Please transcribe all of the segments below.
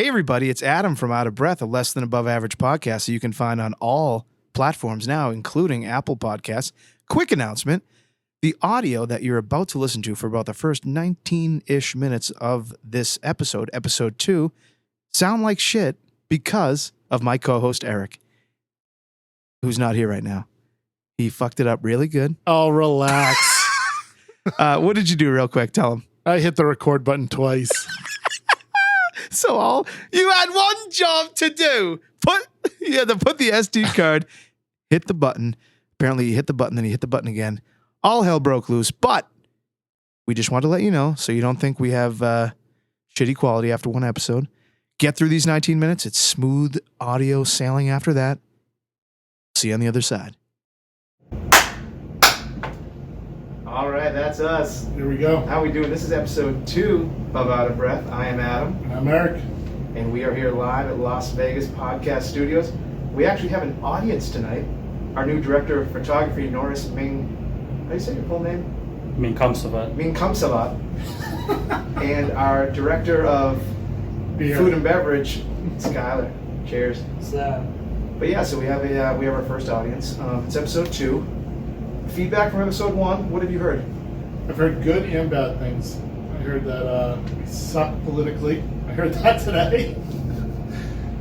Hey, everybody, it's Adam from Out of Breath, a less than above average podcast that you can find on all platforms now, including Apple Podcasts. Quick announcement. The audio that you're about to listen to for about the first 19-ish minutes of this episode, episode 2, sound like shit because of my co-host, Eric, who's not here right now. He fucked it up really good. Oh, relax. What did you do real quick? Tell him. I hit the record button twice. So you had one job to do. You had to put the SD card, hit the button. Apparently you hit the button, then you hit the button again. All hell broke loose, but we just want to let you know so you don't think we have shitty quality after one episode. Get through these 19 minutes. It's smooth audio sailing after that. See you on the other side. All right, that's us. Here we go. How we doing? This is episode 2 of Out of Breath. I am Adam. And I'm Eric. And we are here live at Las Vegas Podcast Studios. We actually have an audience tonight. Our new director of photography, Norris Ming. How do you say your full name? Ming Kamsavat. And our director of food and beverage, Skylar. Cheers. But yeah, so we have our first audience. It's episode 2. Feedback from episode 1. What have you heard? I've heard good and bad things. I heard that we suck politically. I heard that today.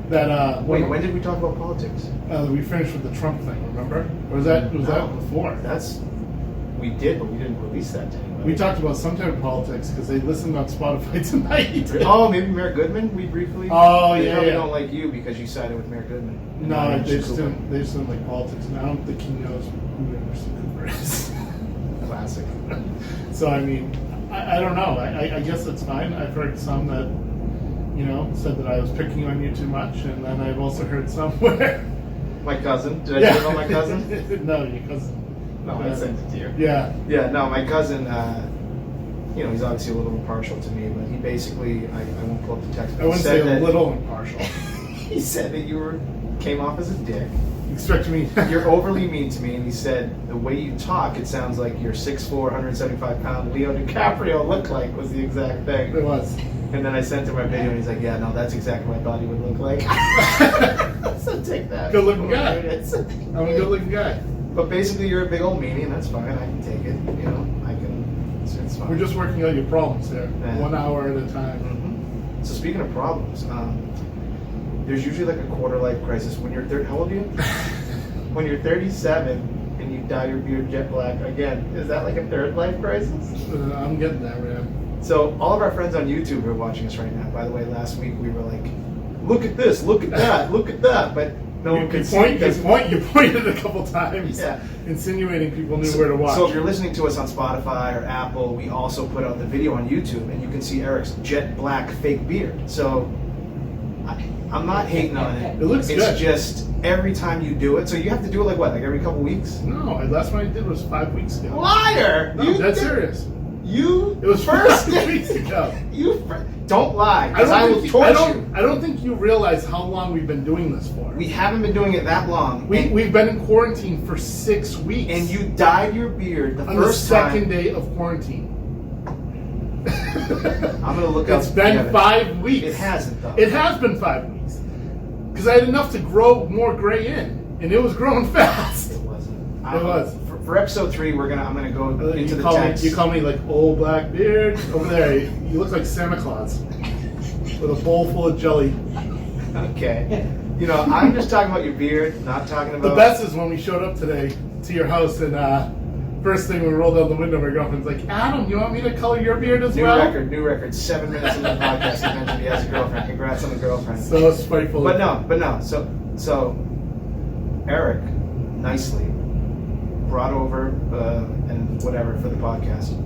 When did we talk about politics? We finished with the Trump thing, remember? Or was that before? We did, but we didn't release that to anybody. We talked about some type of politics because they listened on Spotify tonight. Oh, maybe Mayor Goodman? We briefly... Oh, they yeah, probably yeah. don't like you because you sided with Mayor Goodman. No, they just didn't like politics. And I don't think he knows who Anderson Cooper is. Classic. So, I mean, I don't know. I guess it's fine. I've heard some that, said that I was picking on you too much. And then I've also heard some where... My cousin? Did I tell my cousin? No, your cousin. No, I sent it to you. Yeah. Yeah, no, my cousin, he's obviously a little impartial to me, but he basically, I won't pull up the text. I wouldn't say a little impartial. He said that you came off as a dick. Expect me. You're overly mean to me, and he said the way you talk, it sounds like your 6'4", 175-pound Leo DiCaprio looked like was the exact thing. It was. And then I sent him my video, and he's like, yeah, no, that's exactly what I thought he would look like. So take that. Good-looking guy. I'm a good-looking guy. But basically, you're a big old meanie, and that's fine. I can take it. It's fine. We're just working out your problems there, Yeah. 1 hour at a time. Mm-hmm. So speaking of problems, there's usually like a quarter-life crisis when you're how old are you? When you're 37 and you dye your beard jet black again, is that like a third-life crisis? I'm getting there, man. So all of our friends on YouTube are watching us right now. By the way, last week we were like, look at this, look at that, look at that, but no one could see. You pointed a couple times, Yeah. insinuating people knew where to watch. So if you're listening to us on Spotify or Apple, we also put out the video on YouTube, and you can see Eric's jet black fake beard. So I'm not hating on it. It looks It's good. just every time you do it. So you have to do it like what? Like every couple weeks? No, last one I did was 5 weeks ago. Liar! No, that's serious. It was 5 weeks ago. Don't lie, because I will torture you. I don't think you realize how long we've been doing this for. We haven't been doing it that long. We've been in quarantine for 6 weeks. And you dyed your beard on the second day of quarantine. I'm going to look up. It's been 5 weeks. It hasn't, though. It has been 5 weeks. Because I had enough to grow more gray in. And it was growing fast. It wasn't. It was. For episode 3, I'm going to go into the text. You call me like old black beard. Over there, you look like Santa Claus. With a bowl full of jelly. Okay. I'm just talking about your beard, not talking about... The best is when we showed up today to your house and first thing we rolled down the window, my girlfriend's like, Adam, you want me to color your beard as well? New record. 7 minutes into the podcast, he mentioned he has a girlfriend. Congrats on the girlfriend. So spiteful. But no. So Eric, nicely, brought over and whatever for the podcast.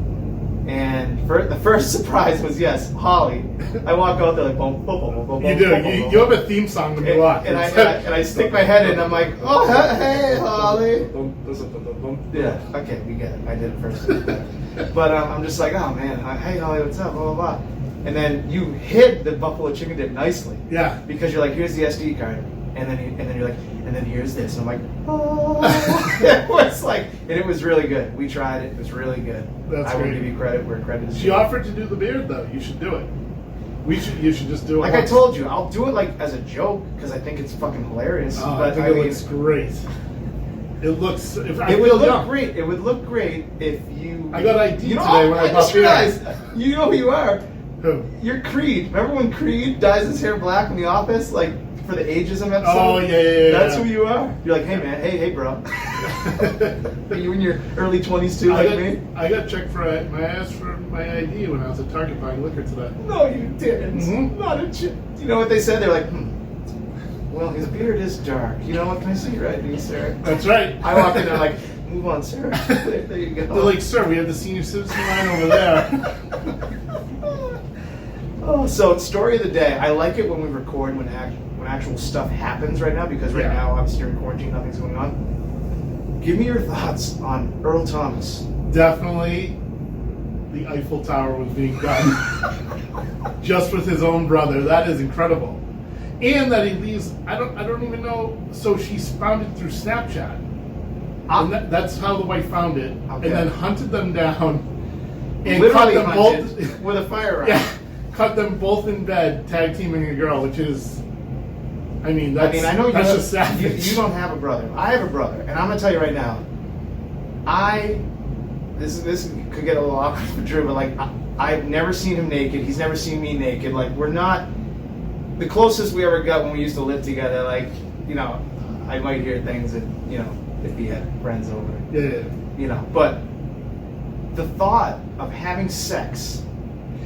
And the first surprise was, yes, Holly. I walk out there like, boom, boom, boom, boom, boom. You do. You have a theme song when you walk. And I stick my head in and I'm like, oh, hey, Holly. Yeah, okay, we get it. I did it first. But I'm just like, oh, man, hey, Holly, what's up, blah, blah, blah. And then you hid the buffalo chicken dip nicely. Yeah. Because you're like, here's the SD card. And then you're like, and then here's this. And I'm like, oh. It was like, and it was really good. We tried it. It was really good. That's I will great. give you credit where credit is due. She offered to do the beard, though. You should do it. You should just do it. Like once. I told you, I'll do it like as a joke because I think it's fucking hilarious. Oh, but I think it looks great. It looks. It would look great. It would look great if you. I got ID you know, today when I bought just beer. realized, you know who you are. Who? You're Creed. Remember when Creed dyes his hair black in The Office, like for the ageism episode? Oh yeah. That's who you are. You're like, hey man, hey bro. Are you in your early 20s too, like me? I got checked for I asked for my ID when I was at Target buying liquor today. No, you didn't. Mm-hmm. Not a chip. You know what they said? They're like, well, his beard is dark. You know what? Can I see your ID, sir? That's right. I walked in there like, move on, sir. There you go. They're like, sir, we have the senior citizen line over there. Oh, so story of the day. I like it when we record when actual stuff happens right now because right now, obviously, you're in quarantine, nothing's going on. Give me your thoughts on Earl Thomas. Definitely, the Eiffel Tower was being done just with his own brother. That is incredible, and that he leaves. I don't even know. So she found it through Snapchat, and that's how the wife found it, Okay. and then hunted them down and Literally cut them hunted both with a fire round. Yeah, cut them both in bed, tag teaming a girl, which is. I know that's just savage. You don't have a brother. I have a brother, and I'm gonna tell you right now. This could get a little awkward for Drew, but like I've never seen him naked. He's never seen me naked. Like we're not the closest we ever got when we used to live together. Like I might hear things that if he had friends over. Yeah. But the thought of having sex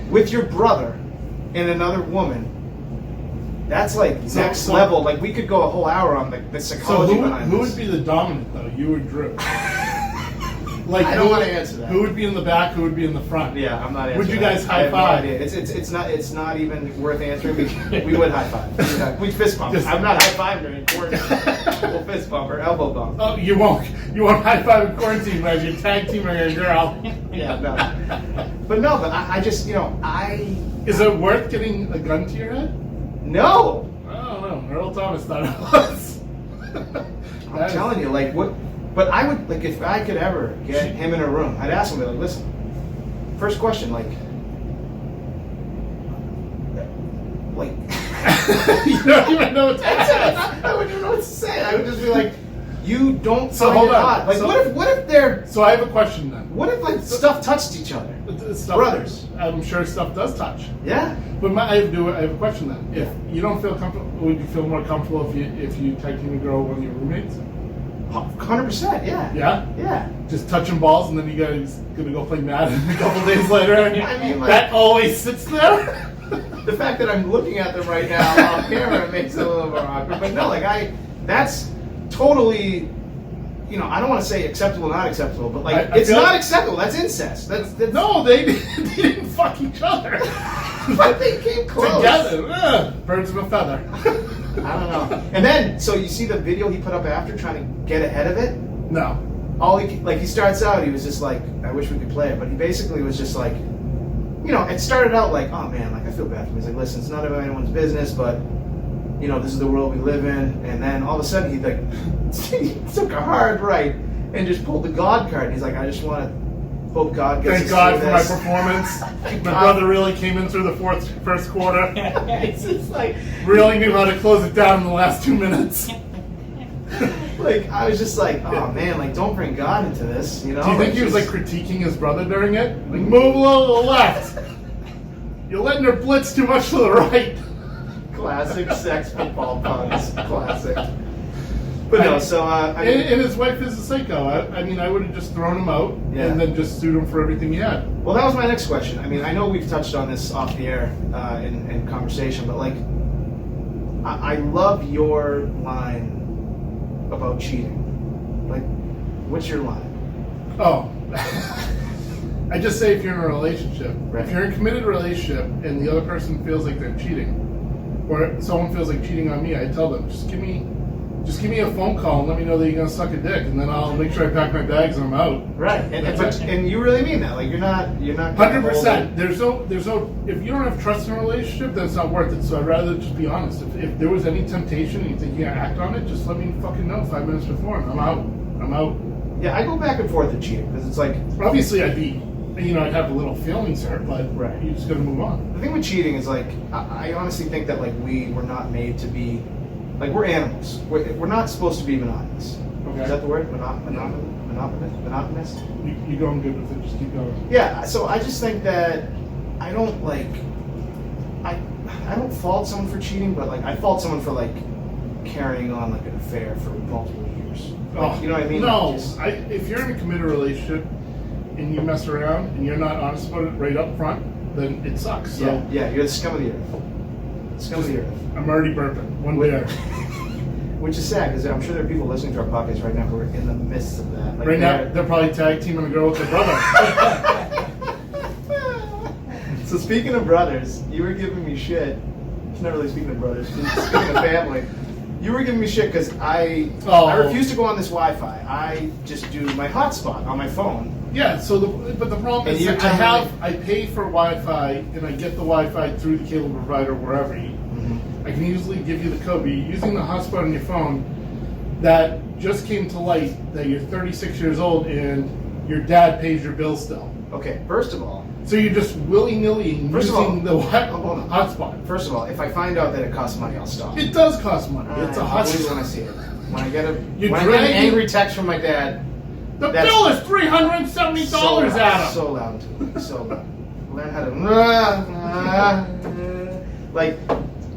with your brother and another woman. That's like next level. Like we could go a whole hour on the psychology behind who this. would be the dominant though? You or Drew? Like I don't want to answer that. Who would be in the back? Who would be in the front? Yeah, I'm not answering. Would you guys that. high five? No idea. It's not even worth answering. We would high five. We'd fist bump. I'm not high fiving during quarantine. We'll fist bump or elbow bump. Oh, you won't. You won't high five in quarantine as you're tag teaming a girl. Yeah, no. But I just Is it worth getting a gun to your head? No. I don't know. Earl Thomas thought it was. I'm telling you, like what? But I would like if I could ever get him in a room, I'd ask him, like, listen. First question, like you don't even know what to say. I wouldn't even know what to say. I would just be like, you don't. So find hold it on. odd. Like what if they're? So I have a question then. What if like stuff touched each other? Brothers. I'm sure stuff does touch. Yeah. But I have a question then. If you don't feel comfortable, would you feel more comfortable if you tag team a girl with one of your roommates? 100%. Yeah. Yeah. Yeah. Just touching balls and then you guys gonna go play Madden a couple days later. I mean, like, that always sits there. The fact that I'm looking at them right now off camera makes it a little more awkward. But no, like that's totally. I don't want to say acceptable, not acceptable, but like it's not acceptable. That's incest. That's no, they didn't fuck each other. But they came close together. Birds of a feather. I don't know. And then, so you see the video he put up after, trying to get ahead of it. No. He starts out, he was just like, I wish we could play it, but he basically was just like, it started out like, oh man, like I feel bad for him. He's like, listen, it's none of anyone's business, but this is the world we live in. And then all of a sudden he took a hard right and just pulled the God card. And he's like, I just want to hope God gets Thank God for my this. performance. My brother really came in through the first quarter. It's just like really knew how to close it down in the last 2 minutes. Like I was just like, oh man, like don't bring God into this, Do you think he was like critiquing his brother during it? Like move a little to the left. You're letting her blitz too much to the right. Classic sex football puns. Classic. But no, so and his wife is a psycho. I would have just thrown him out and then just sued him for everything he had. Well, that was my next question. I know we've touched on this off the air in conversation, but like, I love your line about cheating. Like, what's your line? Oh. I just say if you're in a relationship, if you're in a committed relationship and the other person feels like they're cheating, or someone feels like cheating on me, I tell them, just give me a phone call and let me know that you're gonna suck a dick, and then I'll make sure I pack my bags and I'm out. Right, and you really mean that? Like you're not 100%. There's no. If you don't have trust in a relationship, then it's not worth it. So I'd rather just be honest. If there was any temptation and you think you gotta act on it, just let me fucking know 5 minutes before, and I'm out. Yeah, I go back and forth with cheating because it's like obviously I'd be I'd have a little feelings hurt, but Right. you just got to move on. The thing with cheating is like, I honestly think that like we were not made to be, like we're animals. We're not supposed to be monogamous. Okay. Is that the word? Monogamous? You're going good with it. Just keep going. Yeah. So I just think that I don't like, I don't fault someone for cheating, but like I fault someone for like carrying on like an affair for multiple years. Like, you know what I mean? No, Like, just- if you're in a committed relationship and you mess around and you're not honest about it right up front, then it sucks. So yeah, you're the scum of the earth. Scum of the earth. I'm already burping. One beer. Which is sad because I'm sure there are people listening to our podcast right now who are in the midst of that. Like Right now, they're probably tag teaming a girl with their brother. So speaking of brothers, you were giving me shit. It's not really speaking of brothers, it's speaking of family. You were giving me shit because I refuse to go on this Wi-Fi. I just do my hotspot on my phone. Yeah. But the problem And is you're that telling I pay for Wi-Fi and I get the Wi-Fi through the cable provider wherever. I can easily give you the code. But you're using the hotspot on your phone that just came to light that you're 36 years old and your dad pays your bill still. Okay, first of all, So you're just willy-nilly First of all- using the hold on. hotspot. First of all, if I find out that it costs money, I'll stop. It does cost money. It's a I'll believe it when I hotspot. see it. When I get You're an dragging- angry text from my dad, The That's- bill is $370, Adam. So loud to me, so loud. Learn how to like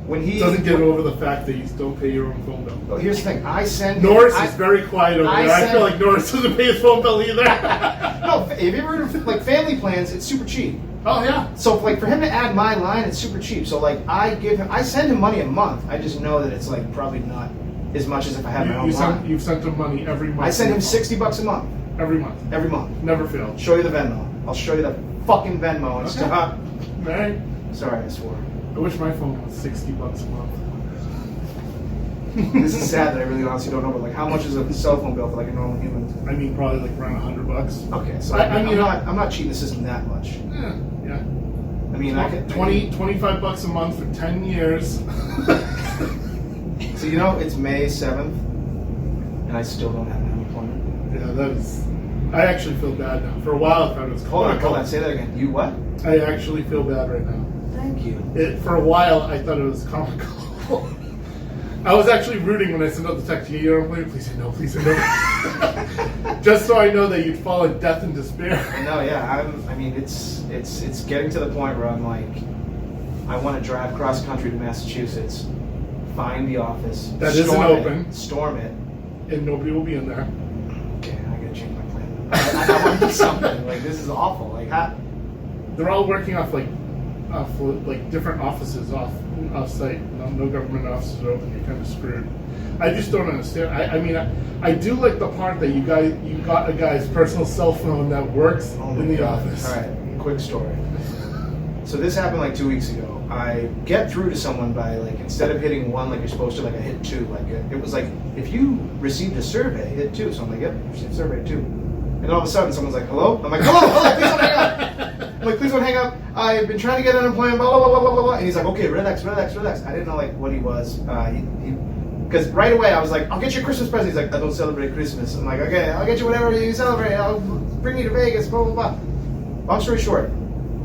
when he Doesn't get over the fact that you don't pay your own phone bill. Oh, here's the thing. I send Norris I, is very quiet over I there. I send- feel like Norris doesn't pay his phone bill either. No, if you ever heard of like family plans, it's super cheap. Oh yeah. So like for him to add my line, it's super cheap. So like I send him money a month. I just know that it's like probably not as much as if I had my own line. You've sent him money every month. I send him $60 a month every month. every month. Never failed. Show you the Venmo. I'll show you the fucking Venmo and Okay. stop. Right? Sorry, I swore. I wish my phone was $60 a month. This is sad that I really honestly don't know. But like, how much is a cell phone bill for like a normal human? I mean, probably like around $100. Okay, so I mean, I'm not cheating the system that much. Yeah. I mean, I could 25 a month for 10 years. So you know, it's May 7th, and I still don't have an unemployment. Yeah, that is. I actually feel bad now. For a while, I thought it was Hold comical. on. Say that again. You what? I actually feel bad right now. Thank you. For a while, I thought it was comical. I was actually rooting when I sent out the text. You don't play? Please say no. Please say no. Just so I know that you'd fall in death and despair. No, yeah. I mean, it's getting to the point where I'm like, I want to drive cross country to Massachusetts, find the office, That isn't storm open. it, storm it. And nobody will be in there. Okay, I gotta change my plan. I want to do something. Like this is awful. Like how? They're all working off different offices off site. No government offices are open. You're kind of screwed. I just don't understand. I do like the part that you got a guy's personal cell phone that works Oh my in the God. office. All right, quick story. So this happened like 2 weeks ago. I get through to someone by like instead of hitting 1 like you're supposed to, like I hit 2. Like it was like if you received a survey, hit 2. So I'm like, yep, received a survey 2. And all of a sudden someone's like, hello? I'm like, hello, please don't hang up. I'm like, please don't hang up. I've been trying to get unemployment, blah blah blah blah blah blah. And he's like, okay, relax. I didn't know like what he was. Because right away I was like, I'll get you a Christmas present. He's like, I don't celebrate Christmas. I'm like, okay, I'll get you whatever you celebrate. I'll bring you to Vegas, blah, blah, blah. Long story short,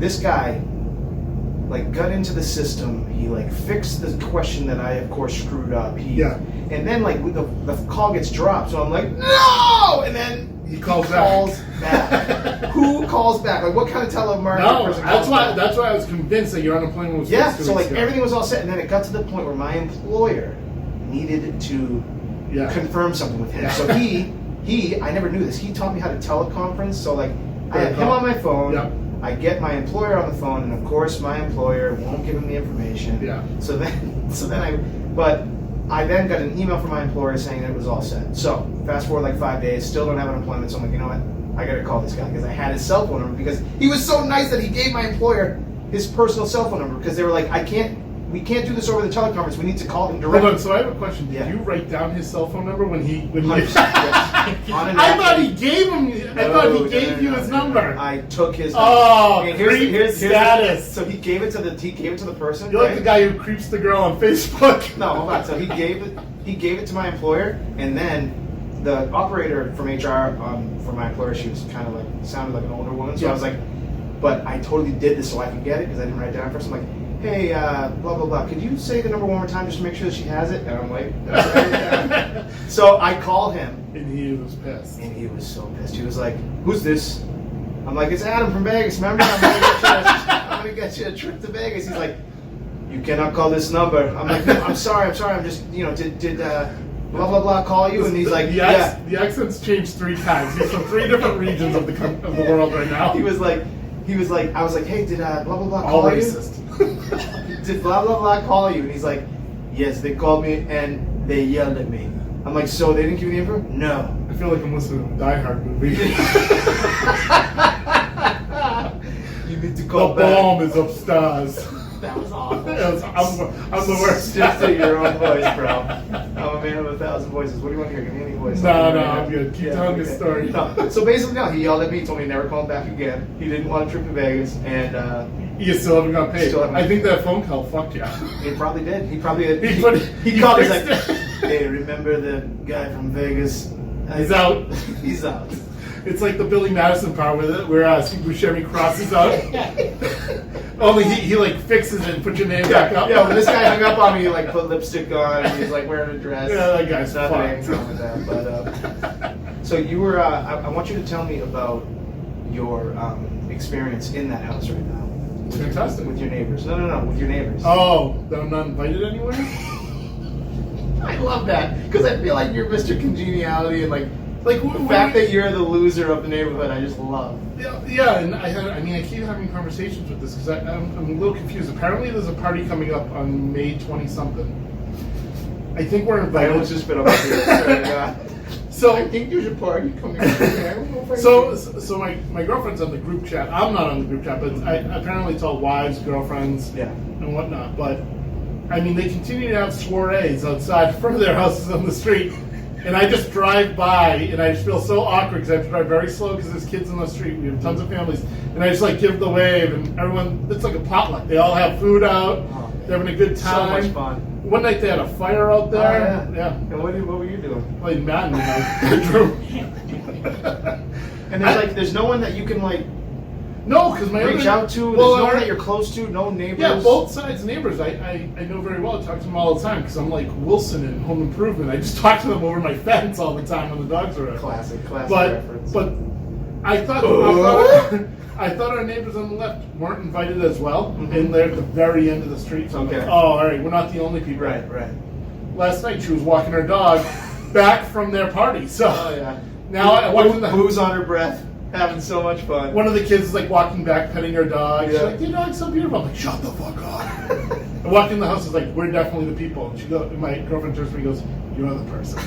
this guy, like, got into the system. He, like, fixed the question that I, of course, screwed up. And then, like, the call gets dropped. So I'm like, no! And then He calls back. Who calls back? Like, what kind of telemarketing No, person calls back? that's why I was convinced that your unemployment was Yeah, fixed 2 so like weeks ago. everything was all set, and then it got to the point where my employer needed to confirm something with him. Yeah. So he, I never knew this. He taught me how to teleconference. So like, I have him on my phone. Yep. I get my employer on the phone, and of course my employer won't give him the information. Yeah. So then I then got an email from my employer saying that it was all set. So fast forward like 5 days, still don't have unemployment. So I'm like, you know what? I gotta call this guy because I had his cell phone number because he was so nice that he gave my employer his personal cell phone number because they were like, we can't do this over the teleconference. We need to call him Hold directly. on, so I have a question. Did you write down his cell phone number when he? 100%, yes. On an I thought he napkin. gave him. I thought he gave you his number. I took his. Oh, And creep status. So he gave it to the person. You're like right? the guy who creeps the girl on Facebook. No, hold on. So he gave it to my employer, and then the operator from HR for my employer, she was kind of like sounded like an older woman. So I was like, but I totally did this so I could get it because I didn't write it down first. I'm like, hey, blah, blah, blah, could you say the number one more time just to make sure that she has it? And I'm like, so I called him. And he was pissed. And he was so pissed. He was like, who's this? I'm like, it's Adam from Vegas, remember? I'm gonna get you a trip to Vegas. He's like, you cannot call this number. I'm like, no, I'm sorry, I'm just, did blah, blah, blah call you? And he's like, yeah. The accent's changed 3 times. He's from 3 different regions of the world right now. He was like, I was like, hey, did blah, blah, blah All call racist. you? Did blah, blah, blah call you? And he's like, yes, they called me and they yelled at me. I'm like, so they didn't give you the info? No. I feel like I'm listening to a Die Hard movie. You need to call the back. bomb is upstairs. That was awful. I'm the worst. Just do your own voice, bro. I'm a man with 1,000 voices. What do you want to hear? Give me any voice. No, I'm good. Keep telling the story. No. So basically, no, he yelled at me, told me to never call him back again. He didn't want a trip to Vegas, and you still haven't got paid. Still haven't. I think that phone call fucked you. He probably did. He probably did. He called. He's fixed like, it. hey, remember the guy from Vegas? He's out. He's out. It's like the Billy Madison part where Steve Buscemi crosses out. Only he like fixes it and puts your name back up. Yeah, when this guy hung up on me, he like put lipstick on and he's like wearing a dress. Yeah, that guy's nothing wrong with that. But so you were. I want you to tell me about your experience in that house right now. It's fantastic. With your neighbors. No, with your neighbors. Oh, that I'm not invited anywhere? I love that because I feel like you're Mr. Congeniality and like the fact that you're the loser of the neighborhood. I just love. Yeah, and I keep having conversations with this because I'm a little confused. Apparently, there's a party coming up on May 20-something. I think we're invited. I almost just spit up my beer. So I think there's a party coming up. I don't know if I So my girlfriend's on the group chat. I'm not on the group chat, but I apparently tell wives, girlfriends, and whatnot. But I mean, they continue to have soirees outside from their houses on the street. And I just drive by, and I just feel so awkward because I have to drive very slow because there's kids on the street. We have tons of families, and I just like give the wave, and everyone. It's like a potluck. They all have food out. They're having a good time. So much fun. One night they had a fire out there. Yeah. And what were you doing? Playing Madden in my bedroom. And there's no one that you can No, because my reach out to. There's no one that you're close to. No neighbors. Yeah, both sides neighbors. I know very well. I talk to them all the time because I'm like Wilson in Home Improvement. I just talk to them over my fence all the time when the dogs are out. Classic reference. But I thought I thought our neighbors on the left weren't invited as well, and they're at the very end of the street. So I'm like, oh, all right, we're not the only people. Right. Last night she was walking her dog back from their party. So now I walked in the booze on her breath. Having so much fun. One of the kids is like walking back, petting her dog. She's like, your dog's so beautiful. I'm like, shut the fuck up. I walk in the house, is like, we're definitely the people. And she goes, my girlfriend turns to me and goes, you're the person.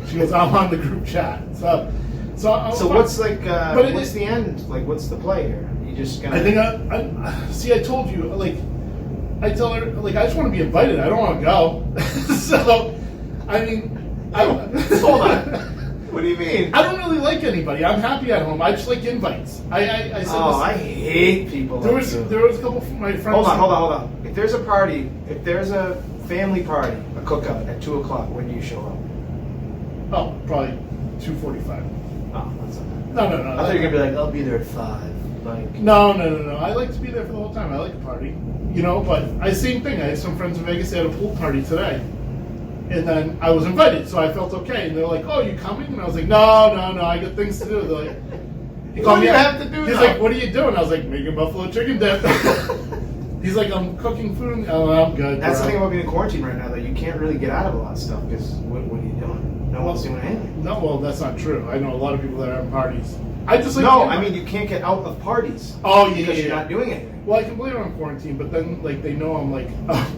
She goes, I'm on the group chat. So what's what's the end? Like, what's the play here? You just gonna... I think I told you, I tell her, I just want to be invited. I don't want to go. So, I mean, hold on. What do you mean? I don't really like anybody. I'm happy at home. I just like invites. I said this. I hate people. There was a couple of my friends. Hold on. If there's a family party, a cookout at 2:00, when do you show up? Oh, probably 2:45. Oh, that's not bad. No. I thought you were gonna be like, I'll be there at 5. Like. No. I like to be there for the whole time. I like a party, But same thing. I had some friends in Vegas. They had a pool party today. And then I was invited, so I felt okay. And they're like, "Oh, you coming?" And I was like, "No, I got things to do." They're like, "What do you have to do?" He's like, "What are you doing?" I was like, "Making buffalo chicken dip." He's like, "I'm cooking food." Oh, I'm good. That's the thing about being in quarantine right now, that you can't really get out of a lot of stuff because what are you doing? No one's doing anything. No, well, that's not true. I know a lot of people that are having parties. I just I mean, you can't get out of parties. Oh, yeah, because you're not doing anything. Well, I can believe I'm in quarantine, but then they know I'm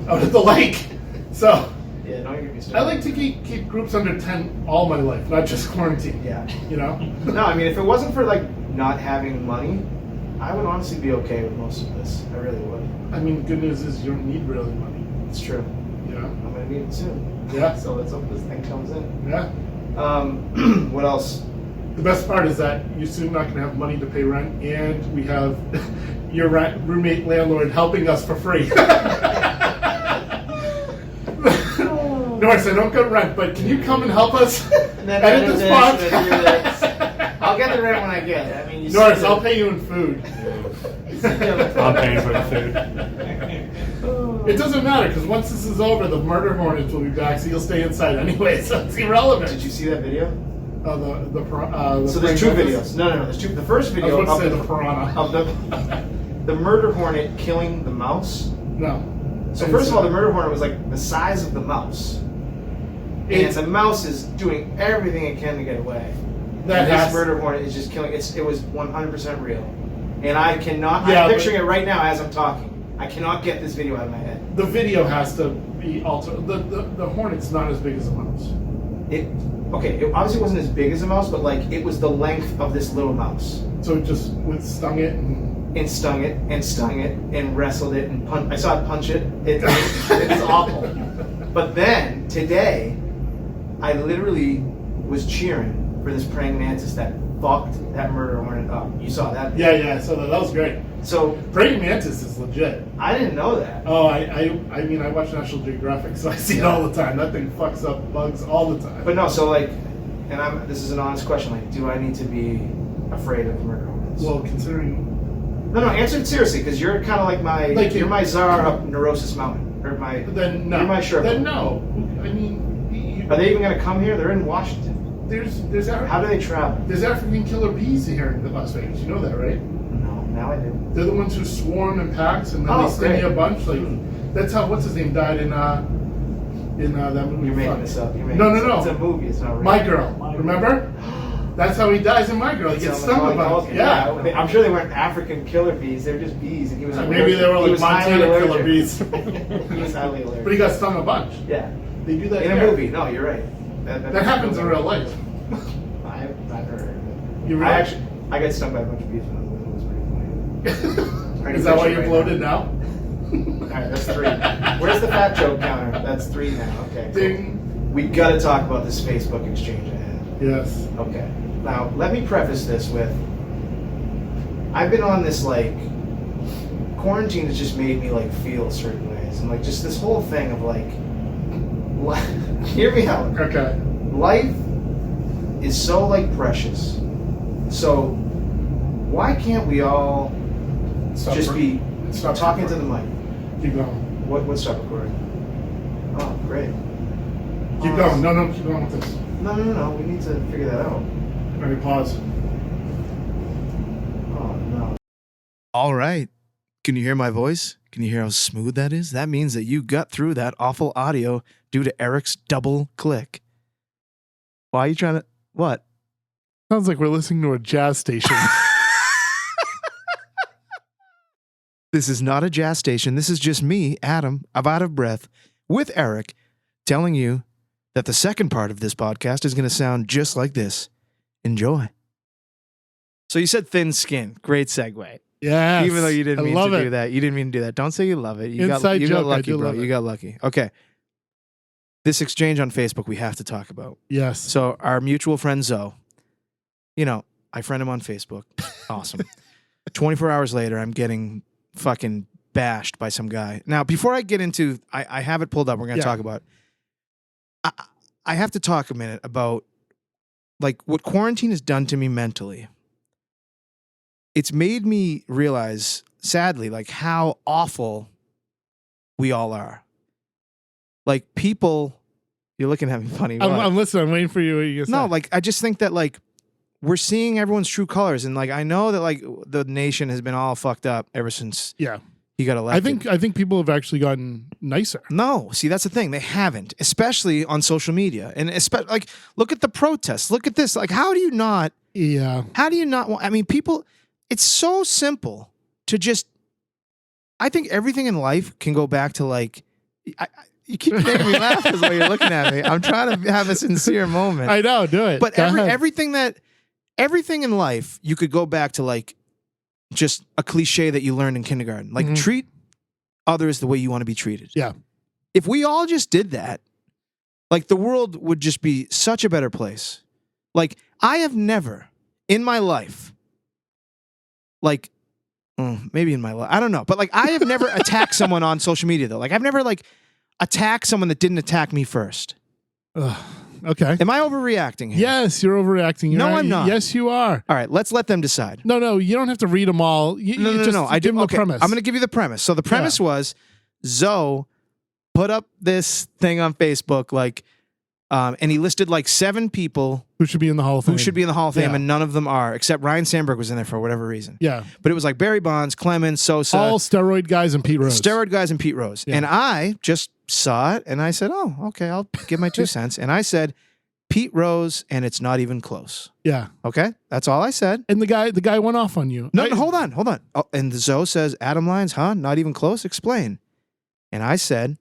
out at the lake, so. Yeah, no, you're started. I like to keep groups under 10 all my life, not just quarantine. Yeah. No, I mean, if it wasn't for not having money, I would honestly be okay with most of this. I really would. I mean, good news is you don't need really money. It's true. I'm gonna need it soon. Yeah. So let's hope this thing comes in. Yeah. What else? The best part is that you're soon not gonna have money to pay rent, and we have your roommate landlord helping us for free. No, I don't get rent, but can you come and help us edit this podcast? I'll get the rent when I get it. I mean, Norris, I'll pay you in food. I'm paying for the food. It doesn't matter because once this is over, the murder hornets will be back, so you'll stay inside anyway. So it's irrelevant. Did you see that video? The So there's two praying videos. No. There's two. The first I video was about to say of the piranha. the murder hornet killing the mouse. No. So first of all, the murder hornet was like the size of the mouse, and the mouse is doing everything it can to get away. And this murder hornet is just killing. It was 100% real, and I cannot. Yeah, I'm picturing it right now as I'm talking. I cannot get this video out of my head. The video has to be altered. The hornet's not as big as a mouse. It obviously wasn't as big as a mouse, but like it was the length of this little mouse. So it just stung it And stung it and stung it and wrestled it and I saw it punch it. It's awful. But then today, I literally was cheering for this praying mantis that fucked that murder hornet up. You saw that? Yeah. So that was great. So praying mantis is legit. I didn't know that. Oh, I mean, I watch National Geographic, so I see it all the time. That thing fucks up bugs all the time. But no, so like, and this is an honest question. Like, do I need to be afraid of murder hornets? Well, considering. No, answer it seriously, because you're kind of like you're my czar up Neurosis Mountain, or my. Then no. You're my Sherpa. Then no. I mean. Are they even going to come here? They're in Washington. There's How do they travel? There's African killer bees here in Las Vegas. You know that, right? No, now I do. They're the ones who swarm in packs and then they sting you a bunch. Like that's how what's his name died in that movie. You're making this up. No. It's a movie. It's not real. My Girl. Remember? That's how he dies in My Girl. He gets stung a bunch. Yeah. I'm sure they weren't African killer bees. They were just bees, and he was. Maybe they were like Montana killer bees. He was highly allergic. But he got stung a bunch. Yeah. They do that in a movie. No, you're right. That happens in real life. I've never heard of it. You really? I got stung by a bunch of bees when I was little. It was pretty funny. Is that why you're bloated now? Alright, that's 3. Where's the fat joke counter? That's 3 now. Okay. Ding. Cool. We gotta talk about this Facebook exchange I had. Yes. Okay. Now, let me preface this with I've been on this like quarantine has just made me like feel certain ways. And like just this whole thing of like hear me out. Okay. Life is so like precious. So why can't we all stop talking to the mic? Keep going. What stop recording? Oh, great. Keep going. No, keep going with this. No. We need to figure that out. Ready, pause. Oh no. All right. Can you hear my voice? Can you hear how smooth that is? That means that you got through that awful audio due to Eric's double click. Why are you trying to... What? Sounds like we're listening to a jazz station. This is not a jazz station. This is just me, Adam, I'm out of breath, with Eric, telling you that the second part of this podcast is going to sound just like this. Enjoy. So you said thin skin. Great segue. Yes. Even though you didn't mean to it. do that. You didn't mean to do that. Don't say you love it. You Inside got joke, lucky, I do bro. love it. You got lucky. Okay. This exchange on Facebook we have to talk about. Yes. So our mutual friend Zoe, I friend him on Facebook. Awesome. 24 hours later, I'm getting fucking bashed by some guy. Now, before I get into, I have it pulled up. We're going to talk about it. I have to talk a minute about like what quarantine has done to me mentally. It's made me realize, sadly, like how awful we all are. Like people, you're looking at me funny. I'm listening. I'm waiting for you. What you gonna No, say. like I just think that like we're seeing everyone's true colors, and like I know that like the nation has been all fucked up ever since he got elected. I think people have actually gotten nicer. No, see that's the thing. They haven't, especially on social media, and especially like look at the protests. Look at this. Like how do you not? Yeah. How do you not want? I mean, people. It's so simple to just. I think everything in life can go back to like. You keep making me laugh because the way you're looking at me. I'm trying to have a sincere moment. I know, do it. But everything in life, you could go back to like just a cliche that you learned in kindergarten. Like treat others the way you want to be treated. Yeah. If we all just did that, like the world would just be such a better place. Like I have never in my life, like maybe in my life, I don't know. But like I have never attacked someone on social media though. Like I've never like attacked someone that didn't attack me first. Ugh. Okay. Am I overreacting here? Yes, you're overreacting. No, I'm not. Yes, you are. All right, let's let them decide. No, you don't have to read them all. No. I give do. them Okay, the premise. I'm going to give you the premise. So the premise was Zoe put up this thing on Facebook, like, and he listed like 7 people who should be in the Hall of Fame. Yeah. And none of them are, except Ryan Sandberg was in there for whatever reason. Yeah. But it was like Barry Bonds, Clemens, Sosa. All steroid guys and Pete Rose. Yeah. And I just saw it and I said, oh, okay, I'll give my 2 cents. And I said, Pete Rose, and it's not even close. Yeah. Okay? That's all I said. And the guy went off on you. No, hold on. Oh, and Zoe says, Adam Lyons, huh? Not even close? Explain. And I said,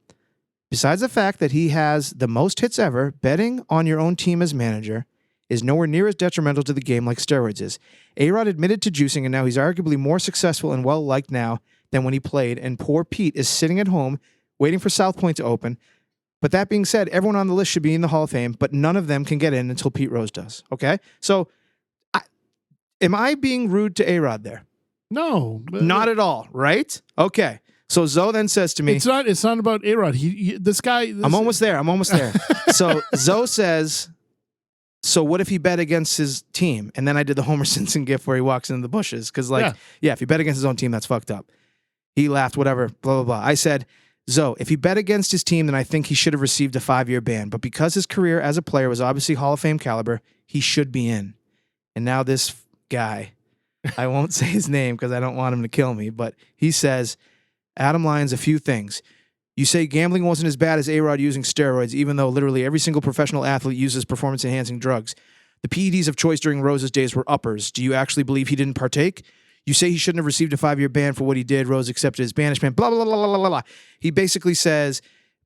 besides the fact that he has the most hits ever, betting on your own team as manager is nowhere near as detrimental to the game like steroids is. A-Rod admitted to juicing, and now he's arguably more successful and well-liked now than when he played, and poor Pete is sitting at home waiting for South Point to open. But that being said, everyone on the list should be in the Hall of Fame, but none of them can get in until Pete Rose does. Okay? So, am I being rude to A-Rod there? No. Not at all, right? Okay. So Zoe then says to me, It's not about A-Rod. This guy... I'm almost there. So Zoe says, so what if he bet against his team? And then I did the Homer Simpson gif where he walks into the bushes. Because, if he bet against his own team, that's fucked up. He laughed, whatever, blah, blah, blah. I said, Zoe, if he bet against his team, then I think he should have received a 5-year ban. But because his career as a player was obviously Hall of Fame caliber, he should be in. And now this guy, I won't say his name because I don't want him to kill me, but he says, Adam Lyons, a few things. You say gambling wasn't as bad as A-Rod using steroids, even though literally every single professional athlete uses performance-enhancing drugs. The PEDs of choice during Rose's days were uppers. Do you actually believe he didn't partake? You say he shouldn't have received a 5-year ban for what he did. Rose accepted his banishment. Blah, blah, blah, blah, blah, blah. He basically says,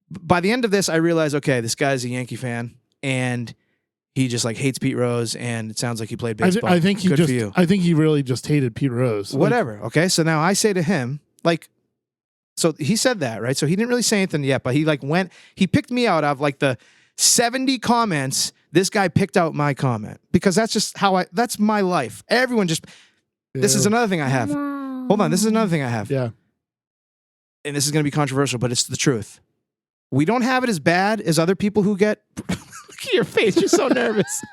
by the end of this, I realized, okay, this guy's a Yankee fan, and he just like hates Pete Rose, and it sounds like he played baseball. I think he Good for you. I think he really just hated Pete Rose. Whatever. Okay, so now I say to him, like, so he said that, right? So he didn't really say anything yet, but he he picked me out of like the 70 comments. This guy picked out my comment because that's just that's my life. Everyone just, this is another thing I have. Hold on. This is another thing I have. Yeah. And this is going to be controversial, but it's the truth. We don't have it as bad as other people who get, look at your face. You're so nervous.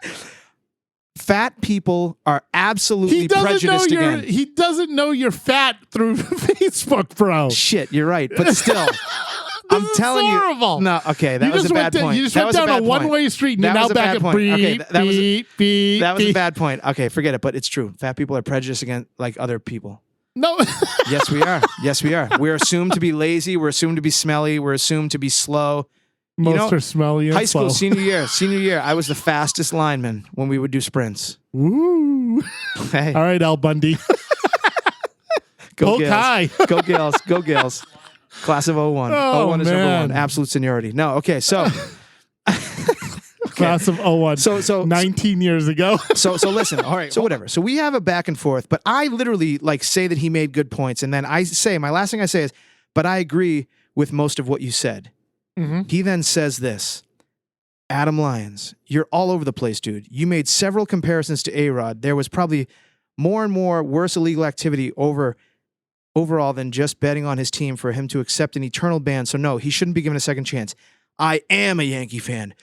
Fat people are absolutely prejudiced again. He doesn't know you're fat through Facebook, bro. Shit, you're right. But still, I'm telling horrible. you. No, okay, that was a bad point. You just went down a one-way street and you're now back at that was a bad point. Okay, forget it, but it's true. Fat people are prejudiced against like other people. No. Yes, we are. Yes, we are. We're assumed to be lazy. We're assumed to be smelly. We're assumed to be slow. Most are smelly and high school, slow. senior year, I was the fastest lineman when we would do sprints. Woo. Hey. All right, Al Bundy. Go Gales. High. Go Gales. Go Gales. Class of 01. Oh, 01 is man. number 1. Absolute seniority. No, okay, so. Class of 01. So 19 years ago. So listen, all right, so whatever. So we have a back and forth, but I literally like say that he made good points, and then I say, my last thing I say is, but I agree with most of what you said. Mm-hmm. He then says this, Adam Lyons, you're all over the place, dude. You made several comparisons to A-Rod. There was probably more and more worse illegal activity overall than just betting on his team for him to accept an eternal ban. So no, he shouldn't be given a second chance. I am a Yankee fan,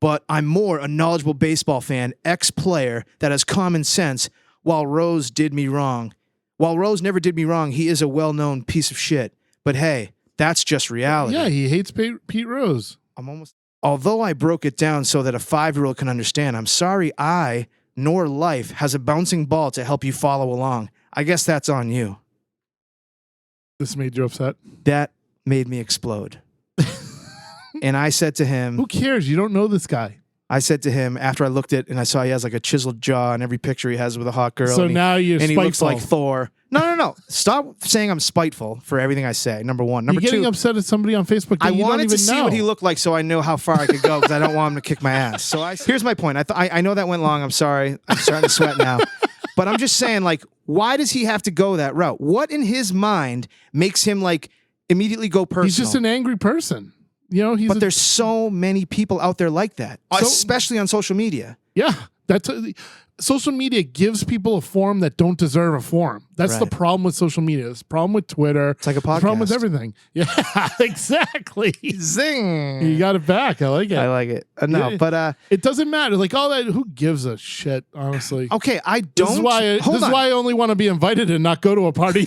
but I'm more a knowledgeable baseball fan, ex-player that has common sense. While Rose did me wrong. While Rose never did me wrong, he is a well-known piece of shit. But hey, that's just reality. Yeah, he hates Pete Rose. Although I broke it down so that a 5-year-old can understand, I'm sorry I, nor life, has a bouncing ball to help you follow along. I guess that's on you. This made you upset? That made me explode. And I said to him... Who cares? You don't know this guy. I said to him, after I looked at and I saw he has like a chiseled jaw in every picture he has with a hot girl. So now you're spiteful. And he looks like Thor. No. Stop saying I'm spiteful for everything I say, number one. Number You're getting two, upset at somebody on Facebook that I you don't wanted even to see know. what he looked like so I know how far I could go because I don't want him to kick my ass. So here's my point. I know that went long. I'm sorry. I'm starting to sweat now. But I'm just saying, like, why does he have to go that route? What in his mind makes him, like, immediately go personal? He's just an angry person. You know, but there's so many people out there like that, especially on social media. Yeah, social media gives people a forum that don't deserve a forum. That's the Right. problem with social media. It's the problem with Twitter. It's like a The problem with podcast. everything. Yeah, exactly. Zing. You got it back. I like it. I like it. No, Yeah. but It doesn't matter. Like all that. Who gives a shit? Honestly. okay, I don't. This is why. hold This is on. why I only want to be invited and not go to a party.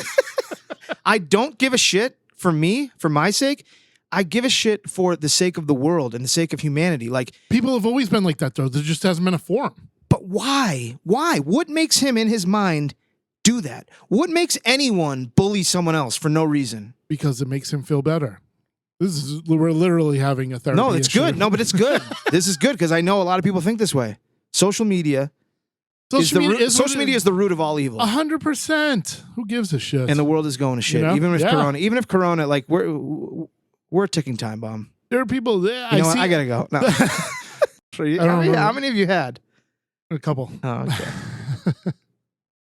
I don't give a shit for me, for my sake. I give a shit for the sake of the world and the sake of humanity. Like, People have always been like that, though. There just hasn't been a forum. but why? Why? What makes him in his mind do that? What makes anyone bully someone else for no reason? Because it makes him feel better. We're literally having a therapy. No, it's issue. good. No, but it's good. This is good because I know a lot of people think this way. Social media is the root, social media is the root of all evil. 100%. Who gives a shit? And the world is going to shit. You know? Even Yeah. if Corona, like we're a ticking time bomb. There are people there. You know what? I gotta go. No. How many of you had? a couple. Oh, okay.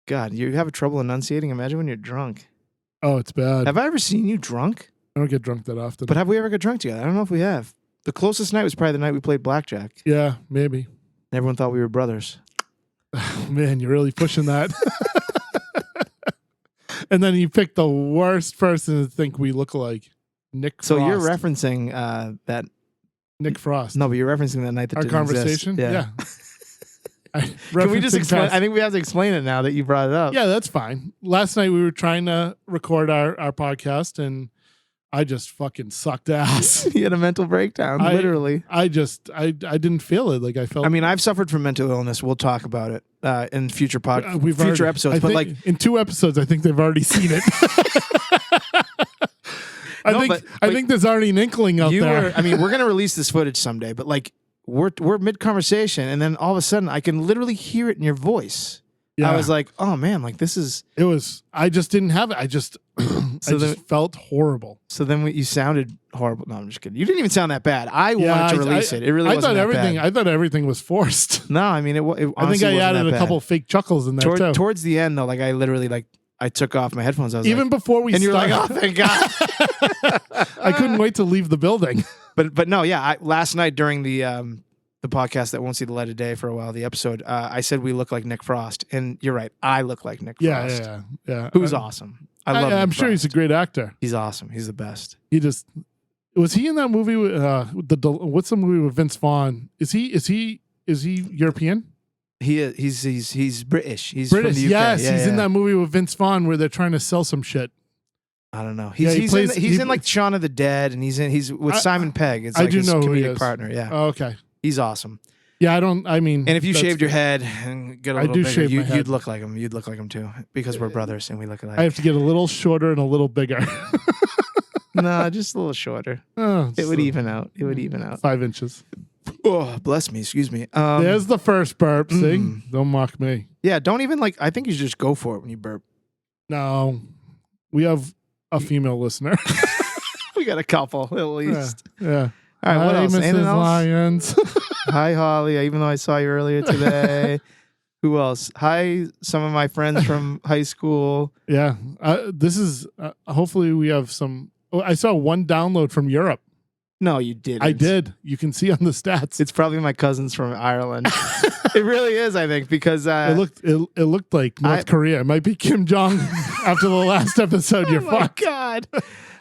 God, you have trouble enunciating. Imagine when you're drunk. Oh, it's bad. Have I ever seen you drunk? I don't get drunk that often. But have we ever got drunk together? I don't know if we have. The closest night was probably the night we played blackjack. yeah, maybe. Everyone thought we were brothers. Man, you're really pushing that. And then you picked the worst person to think we look like. Nick Frost. So you're referencing that. Nick Frost. No, but you're referencing that night that Our didn't conversation? exist. Yeah. Can we just Referencing explain? past- I think we have to explain it now that you brought it up. Yeah, that's fine. Last night we were trying to record our podcast and I just fucking sucked ass. He had a mental breakdown, literally. I didn't feel it. Like I felt. I mean, I've suffered from mental illness. We'll talk about it in future future episodes. But like in 2 episodes, I think they've already seen it. I think there's already an inkling out there. I mean, we're gonna release this footage someday, but like we're mid conversation, and then all of a sudden, I can literally hear it in your voice. Yeah. I was like, oh man, like this is. It was. I just didn't have it. I just felt horrible. So then you sounded horrible. No, I'm just kidding. You didn't even sound that bad. I wanted to release it. It really wasn't that bad. I thought everything was forced. No, I mean, I think I added a couple fake chuckles in there too. Towards the end, though, like I literally I took off my headphones. I was even like, before we and you're like, oh, started, thank God. I couldn't wait to leave the building. But no, yeah. Last night during the podcast that won't see the light of day for a while, the episode, I said we look like Nick Frost, and you're right. I look like Nick Frost. Yeah. Who's awesome. I love. I'm Nick sure Frost. he's a great actor. He's awesome. He's the best. He just was he in that movie with what's the movie with Vince Vaughn? Is he European? He's British. He's British. From the UK. Yes, Yeah, he's in yeah. that movie with Vince Vaughn where they're trying to sell some shit. I don't know. Yeah, He's he in like Shaun of the Dead, and he's with Simon Pegg. It's I like do his know who he comedic is. partner. Yeah, Oh, okay. he's awesome. Yeah, I mean, And if you that's shaved your good. head and get a I little do bigger, shave my head. you'd look like him. You'd look like him too, because we're brothers and we look alike. I have to get a little shorter and a little bigger. No, just a little shorter. Oh, It would even out. It would even out. 5 inches. Oh, bless me. Excuse me. There's the first burp. See, don't mock me. Yeah, don't even I think you should just go for it when you burp. No, we have a female listener. We got a couple at least. Yeah. All right. What Hi, else? Mrs. Anything else? Lyons. Hi, Holly. Even though I saw you earlier today. Who else? Hi, some of my friends from high school. Yeah. This is hopefully we have some. Oh, I saw one download from Europe. No, you didn't. I did. You can see on the stats. It's probably my cousins from Ireland. It really is, I think, because it looked like North Korea. It might be Kim Jong. After the last episode, you're oh my fucked. God.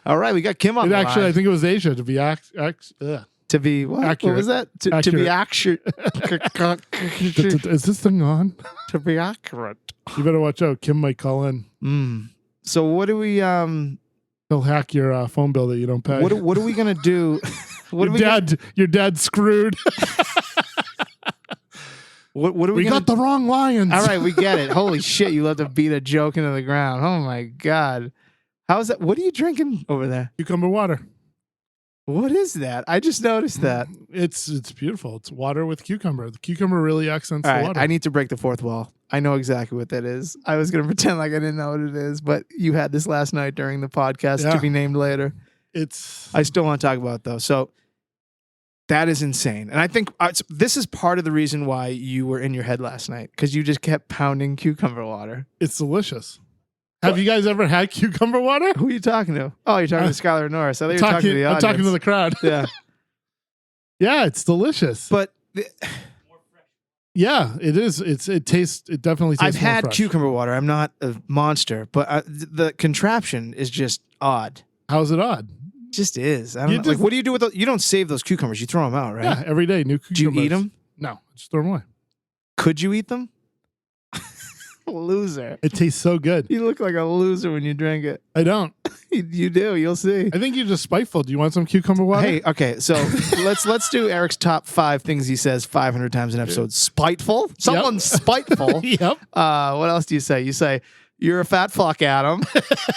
All right, we got Kim on It the actually, line. I think it was Asia to be To be what? Accurate. What was that? To be accurate. Is this thing on? To be accurate. You better watch out. Kim might call in. So what do we He'll hack your phone bill that you don't pay. what are we gonna do? Your dad's screwed. What are We gonna got the wrong Lions. All right, we get it. Holy shit, you love to beat a joke into the ground. Oh my God. How's that? What are you drinking over there? Cucumber water. What is that? I just noticed that. It's beautiful. It's water with cucumber. The cucumber really accents All the right, water. I need to break the fourth wall. I know exactly what that is. I was going to pretend like I didn't know what it is, but you had this last night during the podcast Yeah. to be named later. It's I still want to talk about it, though. So that is insane. And I think this is part of the reason why you were in your head last night, because you just kept pounding cucumber water. it's delicious. Have you guys ever had cucumber water? Who are you talking to? Oh, you're talking to Skylar Norris. I thought you were talking to the I'm audience. talking to the crowd. Yeah. Yeah, it's delicious. But Yeah, it is. It tastes. It definitely tastes. I've more had fresh. cucumber water. I'm not a monster, but the contraption is just odd. How's it odd? It just is. I don't You know. just- Like, what do you do with those? You don't save those cucumbers. You throw them out, right? Yeah, every day new Do you cucumbers. eat them? No, I just throw them away. Could you eat them? Loser. It tastes so good. You look like a loser when you drink it. I don't. You do. You'll see. I think you're just spiteful. Do you want some cucumber water? Hey, okay, so let's do Eric's top 5 things he says 500 times an episode. Spiteful. Someone's spiteful. Yep. What else do you say? You say you're a fat fuck, Adam,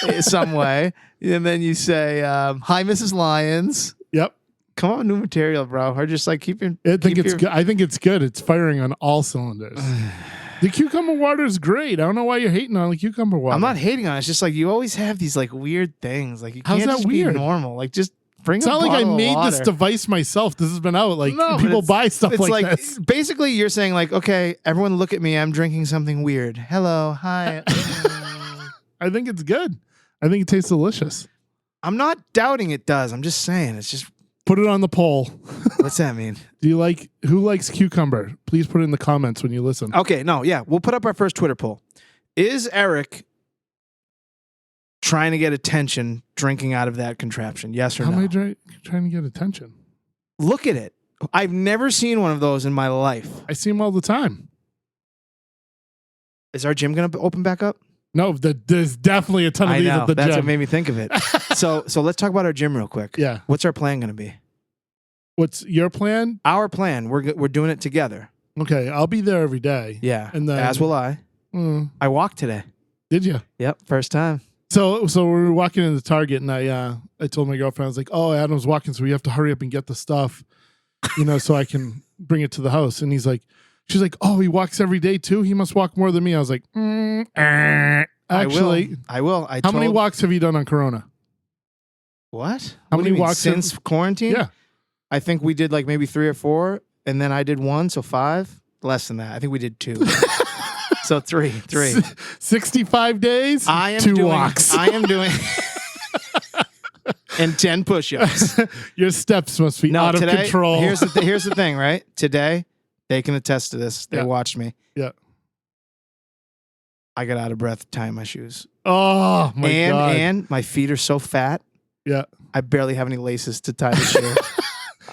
in some way, and then you say, "Hi, Mrs. Lyons." Yep. Come on, new material, bro. Or just like keeping. I think it's good. I think it's good. It's firing on all cylinders. The cucumber water is great. I don't know why you're hating on the cucumber water. I'm not hating on it. It's just like you always have these like weird things. Like you How's can't that just weird? be normal. Like just bring. It's a not like I bottle of made this water. device myself. This has been out. Like No, but people it's- buy stuff it's like this. Basically, you're saying like, okay, everyone look at me. I'm drinking something weird. Hello, hi. I think it's good. I think it tastes delicious. I'm not doubting it does. I'm just saying it's just. Put it on the poll. What's that mean? Do you like who likes cucumber? Please put it in the comments when you listen. Okay, no, yeah, we'll put up our first Twitter poll. Is Eric trying to get attention drinking out of that contraption? Yes or How no? am I trying to get attention? Look at it. I've never seen one of those in my life. I see them all the time. Is our gym going to open back up? No, there's definitely a ton of I these know. at the That's gym. what made me think of it. So let's talk about our gym real quick. Yeah. What's our plan going to be? What's your plan? Our plan. We're doing it together. Okay, I'll be there every day. Yeah. And then- as will I. I walked today. Did you? Yep. First time. So we were walking into Target, and I told my girlfriend, I was like, "Oh, Adam's walking, so we have to hurry up and get the stuff, so I can bring it to the house." And she's like, "Oh, he walks every day too. He must walk more than me." I was like, "Actually, I will. how many walks have you done on Corona?" What? How What do many you mean, walks have- since quarantine? Yeah, I think we did like maybe 3 or 4, and then I did 1, so 5. Less than that. I think we did 2. So 3. 65 days. I am 2 doing, walks. I am doing and 10 push-ups. Your steps must be out of today, control. Here's the thing, right? Today, they can attest to this. They Yeah. watched me. Yeah. I got out of breath tying my shoes. Oh my god! And my feet are so fat. Yeah, I barely have any laces to tie the shoe.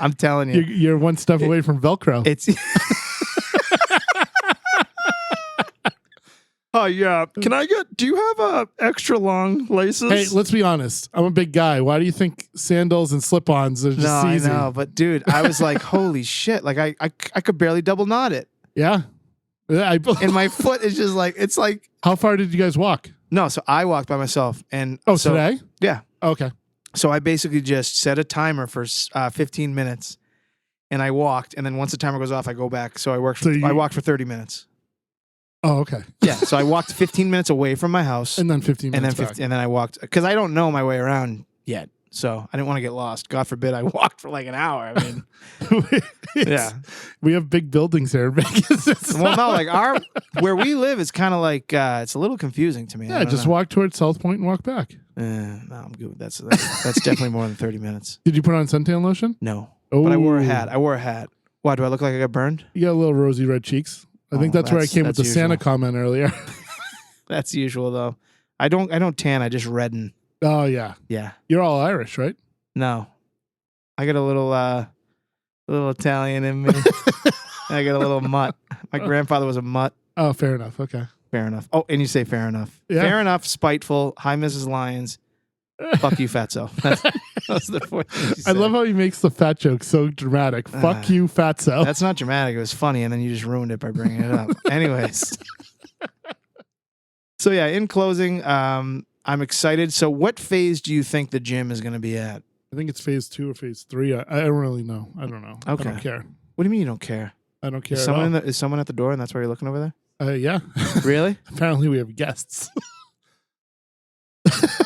I'm telling you. you're one step away from Velcro. It's. Oh yeah. Can I get? Do you have extra long laces? Hey, let's be honest. I'm a big guy. Why do you think sandals and slip-ons are just no, easy? I know, but dude, I was like, holy shit! Like I could barely double knot it, Yeah. and my foot is just like it's like How far did you guys walk? no. So I walked by myself, and Oh, so, today? yeah. Okay. So I basically just set a timer for 15 minutes, and I walked, and then once the timer goes off, I go back. So I worked. I walked for 30 minutes. Oh, okay. Yeah. So I walked 15 minutes away from my house, And then 15 and minutes then 15, and then I walked because I don't know my way around yet. So I didn't want to get lost. God forbid I walked for like an hour. I mean, back. yeah. We have big buildings here in Vegas. It's Well, not- no, like where we live is kind of like it's a little confusing to me. I Yeah, don't just know. walk towards South Point and walk back. No, I'm good. That's definitely more than 30 minutes. Did you put on suntan lotion? No, Oh, but I wore a hat. Why do I look like I got burned? You got a little rosy red cheeks. I think Oh, that's where I came with the that's Santa usual. comment earlier. That's usual though. I don't tan. I just redden. Oh yeah, Yeah. you're all Irish, right? No, I got a little Italian in me. I got a little mutt. My grandfather was a mutt. Oh, fair enough. Okay. Fair enough. Oh, and you say fair enough. Yeah. Fair enough. Spiteful. Hi, Mrs. Lyons. Fuck you, fatso. That's the 4 things I love how he makes the fat joke so dramatic. Fuck you, fatso. That's not dramatic. It was funny, and then you just ruined it by bringing it up. Anyways. So yeah, in closing, I'm excited. So what phase do you think the gym is going to be at? I think it's phase 2 or phase 3. I don't really know. I don't know. Okay. I don't care. What do you mean you don't care? I don't care Is at all. someone at the door, and that's why you're looking over there? Yeah. Really? Apparently we have guests.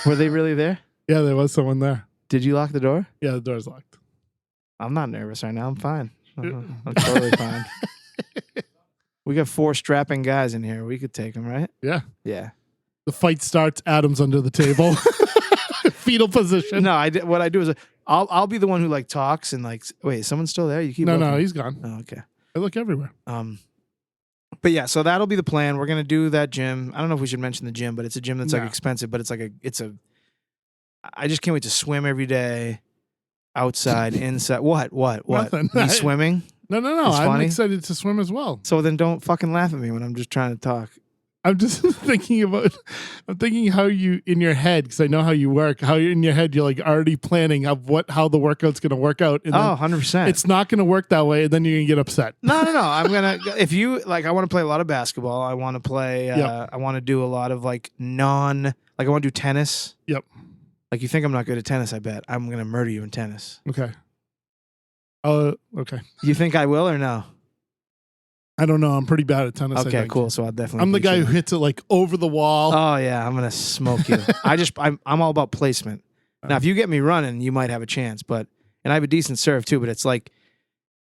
Were they really there? Yeah, there was someone there. Did you lock the door? Yeah, the door's locked. I'm not nervous right now. I'm fine. I'm totally fine. We got 4 strapping guys in here. We could take them, right? Yeah. Yeah. The fight starts. Adam's under the table. Fetal position. No, what I do is I'll be the one who like talks and like, wait, is someone still there? You keep No, looking. he's gone. Oh, okay. I look everywhere. But yeah, so that'll be the plan. We're gonna do that gym. I don't know if we should mention the gym, but it's a gym that's like No. expensive, but I just can't wait to swim every day, outside, inside. What? Nothing. You swimming? No. It's I'm funny. excited to swim as well. So then don't fucking laugh at me when I'm just trying to talk. I'm just I'm thinking how you, in your head, because I know how you work, how in your head you're like already planning of how the workout's going to work out. And Oh, then 100%. it's not going to work that way. And then you're going to get upset. No. I'm going to, if you, like, I want to play a lot of basketball. I want to play, Yep. I want to do a lot of, like, I want to do tennis. Yep. Like, you think I'm not good at tennis, I bet. I'm going to murder you in tennis. Okay. Okay. You think I will or no? I don't know. I'm pretty bad at tennis. I Okay, think. cool. So I'll definitely. I'm the beat guy you. who hits it like over the wall. Oh yeah, I'm gonna smoke you. I'm all about placement. Now, if you get me running, you might have a chance. But I have a decent serve too. But it's like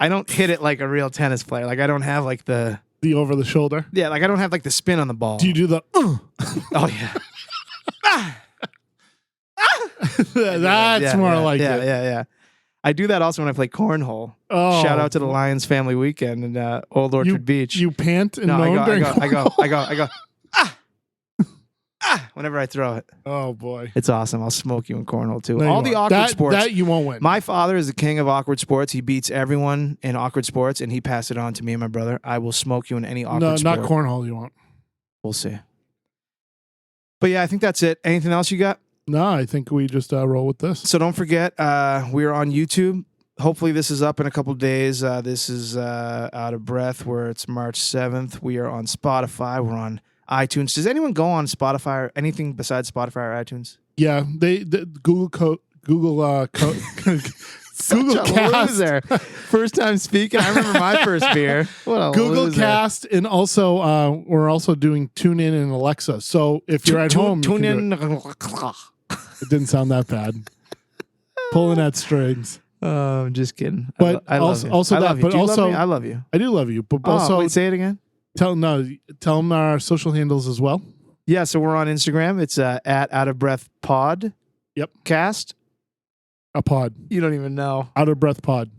I don't hit it like a real tennis player. Like I don't have like the over the shoulder. Yeah, like I don't have like the spin on the ball. Do you do the? Oh yeah. That's more like it. Yeah. I do that also when I play cornhole. Oh, Shout out to the Lions family weekend in Old Orchard Beach. You pant and no, moan during I go. Whenever I throw it. Oh boy, It's awesome. I'll smoke you in cornhole too. No, you All the won't. awkward sports. that you won't win. My father is the king of awkward sports. He beats everyone in awkward sports, and he passed it on to me and my brother. I will smoke you in any awkward no, sport. not cornhole. You won't. We'll see. But yeah, I think that's it. Anything else you got? No, I think we just roll with this. So don't forget, we're on YouTube. Hopefully this is up in a couple of days. This is Out of Breath, where it's March 7th. We are on Spotify. We're on iTunes. Does anyone go on Spotify or anything besides Spotify or iTunes? Yeah, Google Google Such a Cast. loser. First time speaking. I remember my first beer. What a Google loser. Cast, and also we're also doing TuneIn and Alexa. So if you're at home, you Tune can do in. it didn't sound that bad. Pulling at strings. Oh, I'm just kidding. But I love you. also I that, love you. but Do you love also me? I love you. I do love you. But Oh, also wait, say it again. tell them our social handles as well. Yeah, so we're on Instagram. It's at Out of Breath Pod. Yep. Cast. A pod. You don't even know. Out of Breath Pod.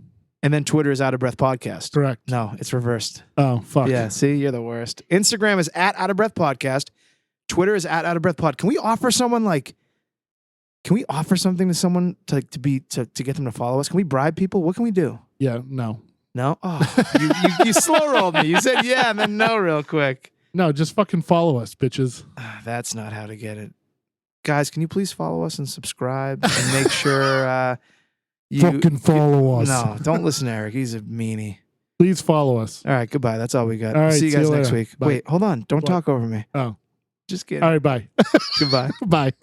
And then Twitter is Out of Breath Podcast. Correct. No, it's reversed. Oh, fuck. Yeah, see, you're the worst. Instagram is at Out of Breath Podcast. Twitter is at Out of Breath Pod. Can we offer someone something to someone to get them to follow us? Can we bribe people? What can we do? Yeah, no. No? Oh, you slow rolled me. You said yeah and then no real quick. No, just fucking follow us, bitches. That's not how to get it. Guys, can you please follow us and subscribe and make sure you Fucking follow us. No, don't listen to Eric. He's a meanie. Please follow us. All right, goodbye. That's all we got. All right, see you guys next later. week. Bye. Wait, hold on. Don't What? talk over me. Oh. Just kidding. All right, bye. Goodbye. Bye.